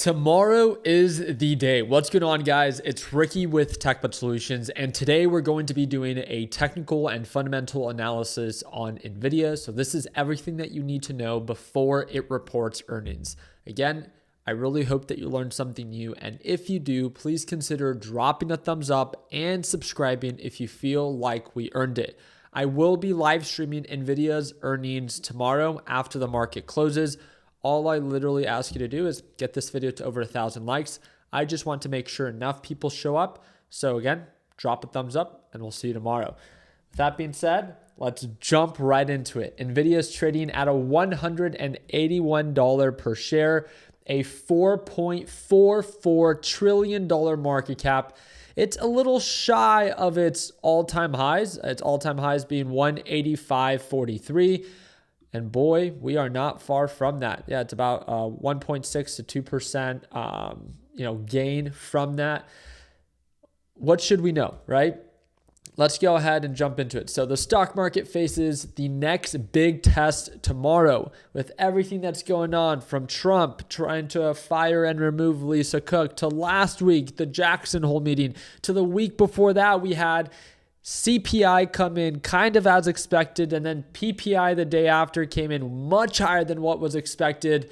Tomorrow is the day. What's going on, guys? It's Ricky with TechBud Solutions, and today we're going to be doing a technical and fundamental analysis on Nvidia. So this is everything that you need to know before it reports earnings. Again, I really hope that you learned something new, and if you do, please consider dropping a thumbs up and subscribing if you feel like we earned it. I will be live streaming Nvidia's earnings tomorrow after the market closes. All I literally ask you to do is get this video to over 1,000 likes. I just want to make sure enough people show up. So again, drop a thumbs up and we'll see you tomorrow. With that being said, let's jump right into it. Nvidia is trading at a $181 per share, a $4.44 trillion market cap. It's a little shy of its all-time highs. Its all-time highs being 185.43. And boy, we are not far from that. Yeah, it's about 1.6 to 2% gain from that. What should we know, right? Let's go ahead and jump into it. So the stock market faces the next big test tomorrow with everything that's going on, from Trump trying to fire and remove Lisa Cook, to last week, the Jackson Hole meeting, to the week before that, we had CPI come in kind of as expected, and then PPI the day after came in much higher than what was expected.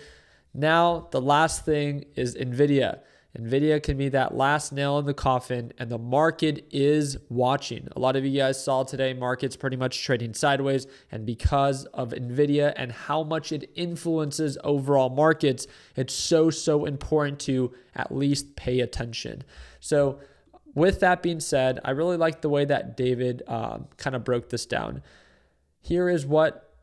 Now, the last thing is Nvidia. Nvidia can be that last nail in the coffin, and the market is watching. A lot of you guys saw today, market's pretty much trading sideways, and because of Nvidia and how much it influences overall markets, it's so important to at least pay attention. So with that being said, I really like the way that David kind of broke this down. Here is what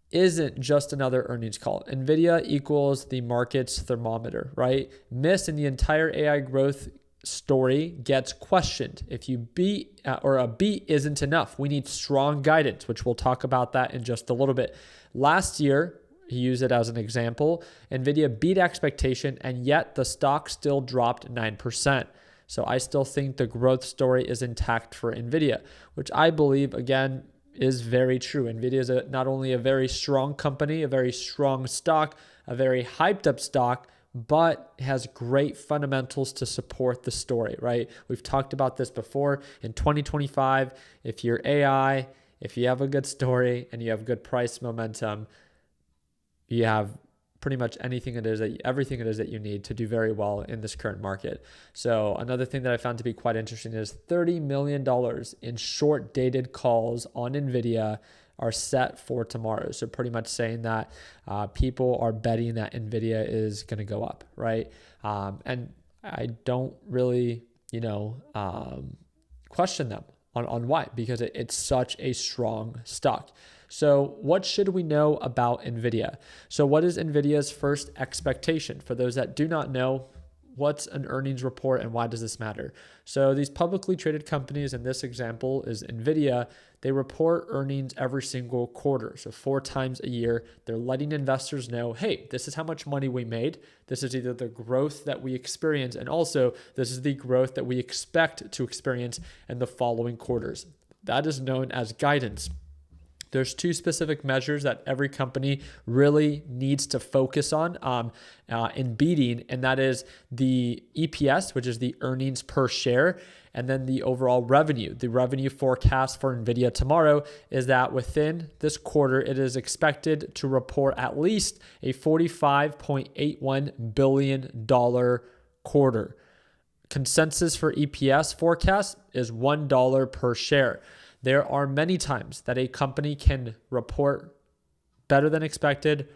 isn't just another earnings call. Nvidia equals the market's thermometer, right? Miss in the entire AI growth story gets questioned. If you beat or a beat isn't enough, we need strong guidance, which we'll talk about that in just a little bit. Last year, he used it as an example, Nvidia beat expectation, and yet the stock still dropped 9%. So I still think the growth story is intact for Nvidia, which I believe, again, is very true. Nvidia is not only a very strong company, a very strong stock, a very hyped up stock, but has great fundamentals to support the story, right? We've talked about this before. In 2025, if you're AI, if you have a good story and you have good price momentum, you have pretty much everything it is that you need to do very well in this current market. So another thing that I found to be quite interesting is $30 million in short dated calls on Nvidia are set for tomorrow. So pretty much saying that people are betting that Nvidia is going to go up, right? And I don't really, question them on why, because it's such a strong stock. So what should we know about Nvidia? So what is Nvidia's first expectation? For those that do not know, what's an earnings report and why does this matter? So these publicly traded companies, in this example is Nvidia, they report earnings every single quarter. So 4 times a year, they're letting investors know, hey, this is how much money we made. This is either the growth that we experience, and also this is the growth that we expect to experience in the following quarters. That is known as guidance. There's 2 specific measures that every company really needs to focus on in beating, and that is the EPS, which is the earnings per share, and then the overall revenue. The revenue forecast for Nvidia tomorrow is that within this quarter, it is expected to report at least a $45.81 billion quarter. Consensus for EPS forecast is $1 per share. There are many times that a company can report better than expected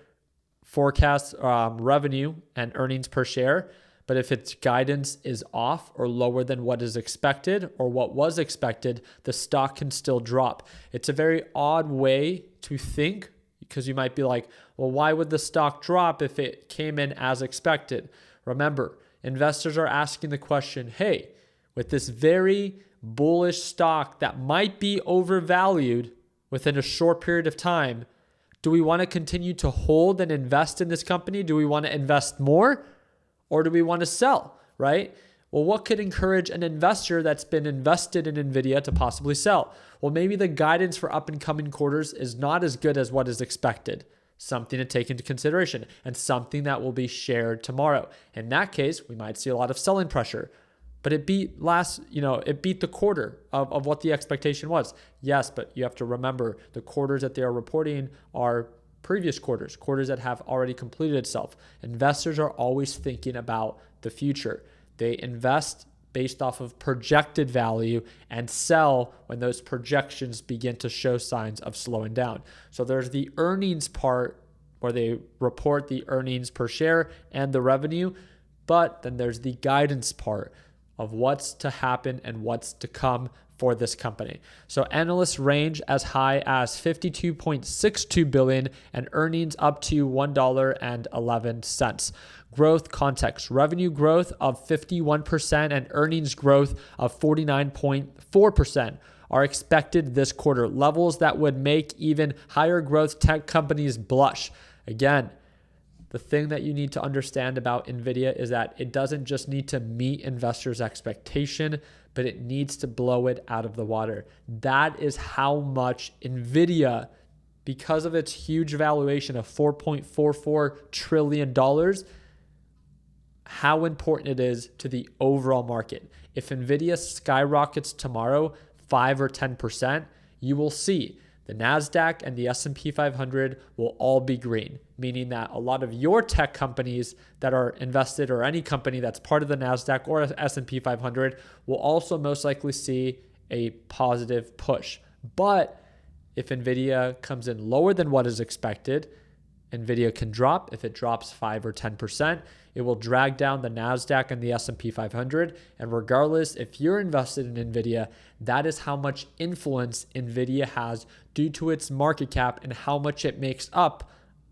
forecast revenue and earnings per share, but if its guidance is off or lower than what is expected or what was expected, the stock can still drop. It's a very odd way to think, because you might be like, well, why would the stock drop if it came in as expected? Remember, investors are asking the question, hey, with this very bullish stock that might be overvalued within a short period of time, do we want to continue to hold and invest in this company? Do we want to invest more, or do we want to sell, right? Well, what could encourage an investor that's been invested in Nvidia to possibly sell? Well, maybe the guidance for up and coming quarters is not as good as what is expected. Something to take into consideration and something that will be shared tomorrow. In that case, we might see a lot of selling pressure. But it beat it beat the quarter of what the expectation was. Yes, but you have to remember the quarters that they are reporting are previous quarters that have already completed itself. Investors are always thinking about the future. They invest based off of projected value and sell when those projections begin to show signs of slowing down. So there's the earnings part where they report the earnings per share and the revenue, but then there's the guidance part of what's to happen and what's to come for this company. So analysts range as high as $52.62 billion and earnings up to $1.11. Growth context: revenue growth of 51% and earnings growth of 49.4% are expected this quarter, levels that would make even higher growth tech companies blush. Again, the thing that you need to understand about Nvidia is that it doesn't just need to meet investors' expectation, but it needs to blow it out of the water. That is how much Nvidia, because of its huge valuation of $4.44 trillion, how important it is to the overall market. If Nvidia skyrockets tomorrow 5 or 10%, you will see the NASDAQ and the S&P 500 will all be green, meaning that a lot of your tech companies that are invested, or any company that's part of the NASDAQ or S&P 500, will also most likely see a positive push. But if Nvidia comes in lower than what is expected, Nvidia can drop. If it drops 5 or 10%, it will drag down the NASDAQ and the S&P 500. And regardless, if you're invested in Nvidia, that is how much influence Nvidia has due to its market cap and how much it makes up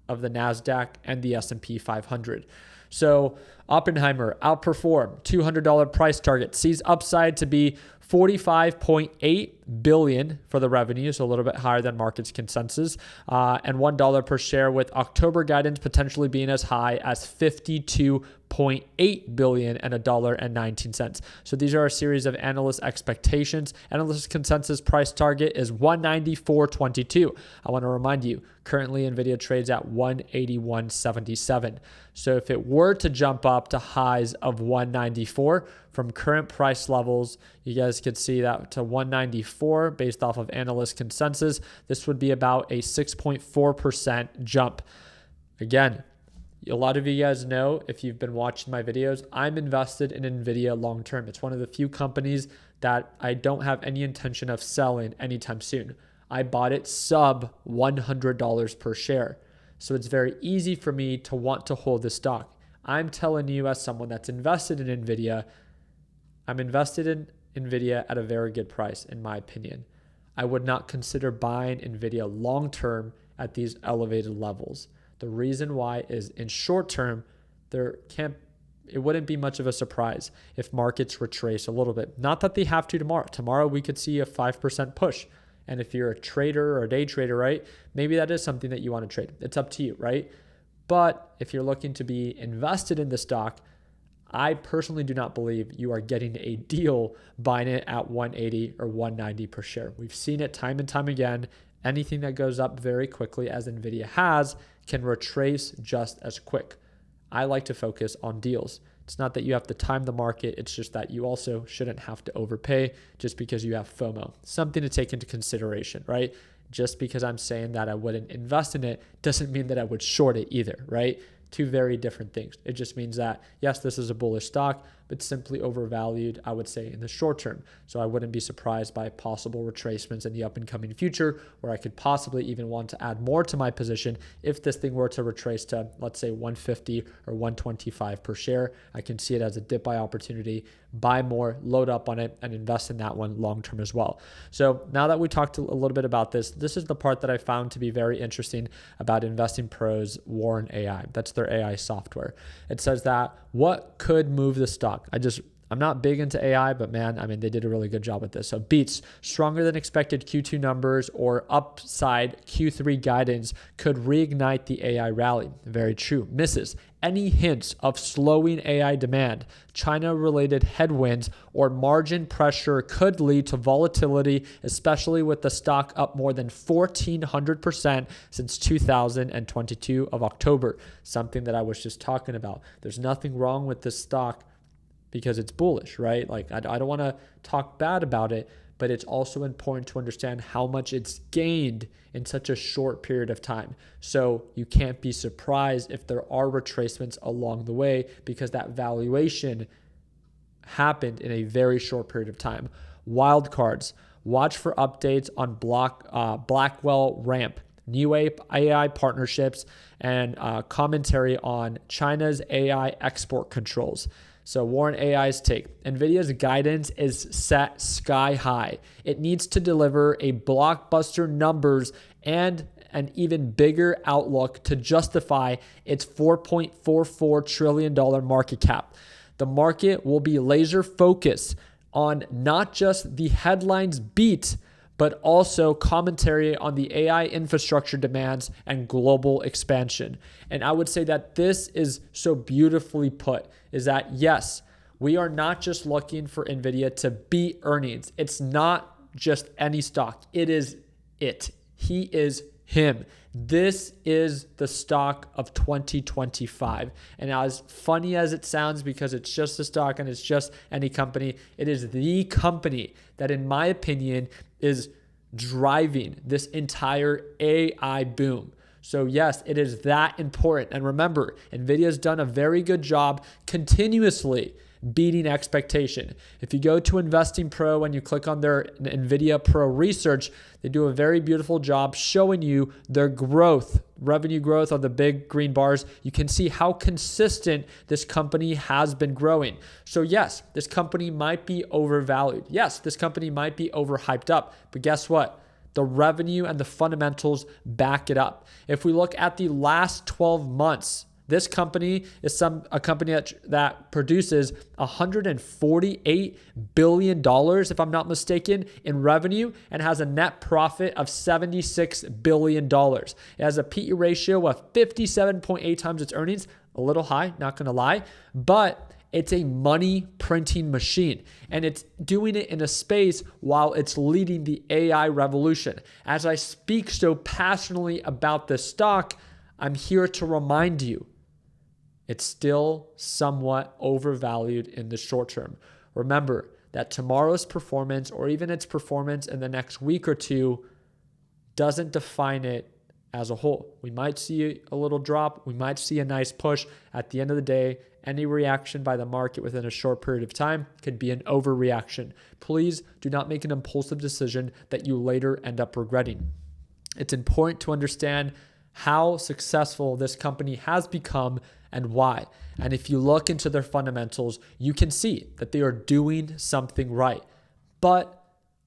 of the NASDAQ and the S&P 500. So Oppenheimer outperformed $200 price target, sees upside to be $45.8 billion for the revenue, so a little bit higher than market's consensus, and $1 per share, with October guidance potentially being as high as $52.8 billion and $1.19. So these are a series of analyst expectations. Analyst consensus price target is $194.22. I want to remind you, currently Nvidia trades at $181.77. So if it were to jump up to highs of $194 from current price levels, you guys could see that to $194 based off of analyst consensus, this would be about a 6.4% jump. Again, a lot of you guys know, if you've been watching my videos, I'm invested in Nvidia long term. It's one of the few companies that I don't have any intention of selling anytime soon. I bought it sub $100 per share. So it's very easy for me to want to hold this stock. I'm telling you, as someone that's invested in Nvidia, I'm invested in Nvidia at a very good price, in my opinion. I would not consider buying Nvidia long term at these elevated levels. The reason why is, in short term, it wouldn't be much of a surprise if markets retrace a little bit. Not that they have to tomorrow. Tomorrow we could see a 5% push. And if you're a trader or a day trader, right, maybe that is something that you want to trade. It's up to you, right? But if you're looking to be invested in the stock, I personally do not believe you are getting a deal buying it at 180 or 190 per share. We've seen it time and time again. Anything that goes up very quickly, as Nvidia has, can retrace just as quick. I like to focus on deals. It's not that you have to time the market. It's just that you also shouldn't have to overpay just because you have FOMO. Something to take into consideration, right? Just because I'm saying that I wouldn't invest in it doesn't mean that I would short it either, right? Two very different things. It just means that, yes, this is a bullish stock, but simply overvalued, I would say, in the short term. So I wouldn't be surprised by possible retracements in the up and coming future, where I could possibly even want to add more to my position if this thing were to retrace to, let's say, 150 or 125 per share. I can see it as a dip buy opportunity, buy more, load up on it, and invest in that one long term as well. So now that we talked a little bit about this, this is the part that I found to be very interesting about Investing Pro's Warren AI. That's their AI software. It says that what could move the stock? I just I'm not big into AI, but man, I mean, they did a really good job with this. So beats stronger than expected Q2 numbers or upside Q3 guidance could reignite the AI rally. Very true. Misses any hints of slowing AI demand, China-related headwinds, or margin pressure could lead to volatility, especially with the stock up more than 1,400% since 2022 of October, something that I was just talking about. There's nothing wrong with this stock because it's bullish, right? Like I don't want to talk bad about it, but it's also important to understand how much it's gained in such a short period of time. So you can't be surprised if there are retracements along the way because that valuation happened in a very short period of time. Wildcards. Watch for updates on Blackwell ramp, new AI partnerships, and commentary on China's AI export controls. So Warren AI's take. Nvidia's guidance is set sky high. It needs to deliver a blockbuster numbers and an even bigger outlook to justify its $4.44 trillion market cap. The market will be laser focused on not just the headlines beat, but also commentary on the AI infrastructure demands and global expansion. And I would say that this is so beautifully put, is that yes, we are not just looking for Nvidia to beat earnings. It's not just any stock. It is it. He is him. This is the stock of 2025. And as funny as it sounds, because it's just a stock and it's just any company, it is the company that, in my opinion, is driving this entire AI boom. So yes, it is that important. And remember, NVIDIA's done a very good job continuously beating expectation. If you go to Investing Pro and you click on their NVIDIA Pro Research, they do a very beautiful job showing you their growth, revenue growth on the big green bars. You can see how consistent this company has been growing. So yes, this company might be overvalued. Yes, this company might be overhyped up, but guess what? The revenue and the fundamentals back it up. If we look at the last 12 months, this company is a company that produces $148 billion, if I'm not mistaken, in revenue and has a net profit of $76 billion. It has a PE ratio of 57.8 times its earnings, a little high, not going to lie, but it's a money printing machine, and it's doing it in a space while it's leading the AI revolution. As I speak so passionately about this stock, I'm here to remind you, it's still somewhat overvalued in the short term. Remember that tomorrow's performance, or even its performance in the next week or two, doesn't define it as a whole. We might see a little drop. We might see a nice push. At the end of the day, any reaction by the market within a short period of time could be an overreaction. Please do not make an impulsive decision that you later end up regretting. It's important to understand how successful this company has become and why. And if you look into their fundamentals, you can see that they are doing something right. But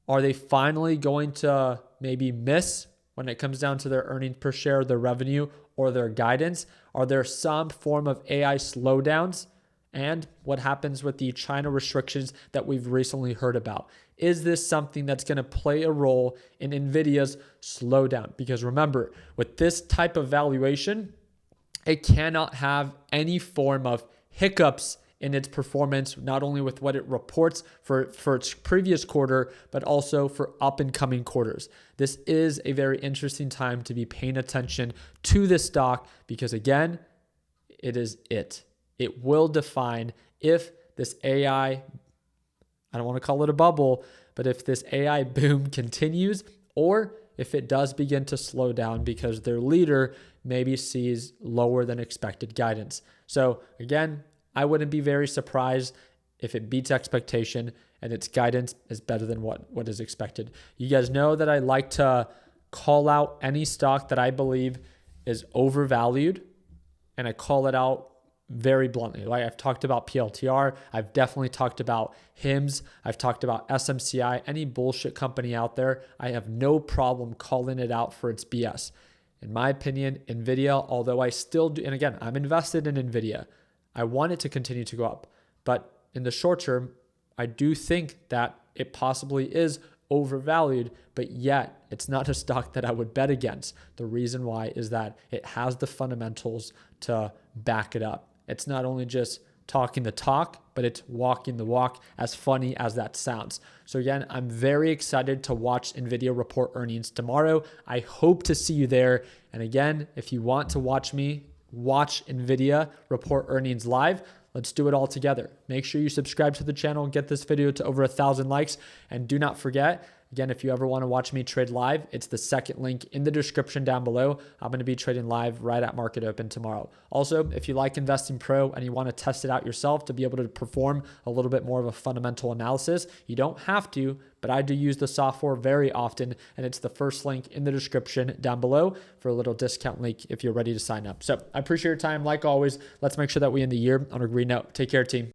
are they finally going to maybe miss when it comes down to their earnings per share, their revenue, or their guidance? Are there some form of AI slowdowns? And what happens with the China restrictions that we've recently heard about? Is this something that's going to play a role in NVIDIA's slowdown? Because remember, with this type of valuation, it cannot have any form of hiccups in its performance, not only with what it reports for its previous quarter, but also for up and coming quarters. This is a very interesting time to be paying attention to this stock because, again, it is it. It will define if this AI, I don't want to call it a bubble, but if this AI boom continues or if it does begin to slow down because their leader maybe sees lower than expected guidance. So again, I wouldn't be very surprised if it beats expectation and its guidance is better than what is expected. You guys know that I like to call out any stock that I believe is overvalued, and I call it out very bluntly. Like I've talked about PLTR. I've definitely talked about HIMS. I've talked about SMCI, any bullshit company out there. I have no problem calling it out for its BS. In my opinion, NVIDIA, although I still do, and again, I'm invested in NVIDIA. I want it to continue to go up, but in the short term, I do think that it possibly is overvalued, but yet it's not a stock that I would bet against. The reason why is that it has the fundamentals to back it up. It's not only just talking the talk, but it's walking the walk, as funny as that sounds. So again, I'm very excited to watch Nvidia report earnings tomorrow. I hope to see you there. And again, if you want to watch me watch Nvidia report earnings live, let's do it all together. Make sure you subscribe to the channel and get this video to over 1,000 likes. And do not forget, again, if you ever want to watch me trade live, it's the second link in the description down below. I'm going to be trading live right at market open tomorrow. Also, if you like Investing Pro and you want to test it out yourself to be able to perform a little bit more of a fundamental analysis, you don't have to, but I do use the software very often, and it's the first link in the description down below for a little discount link if you're ready to sign up. So I appreciate your time. Like always, let's make sure that we end the year on a green note. Take care, team.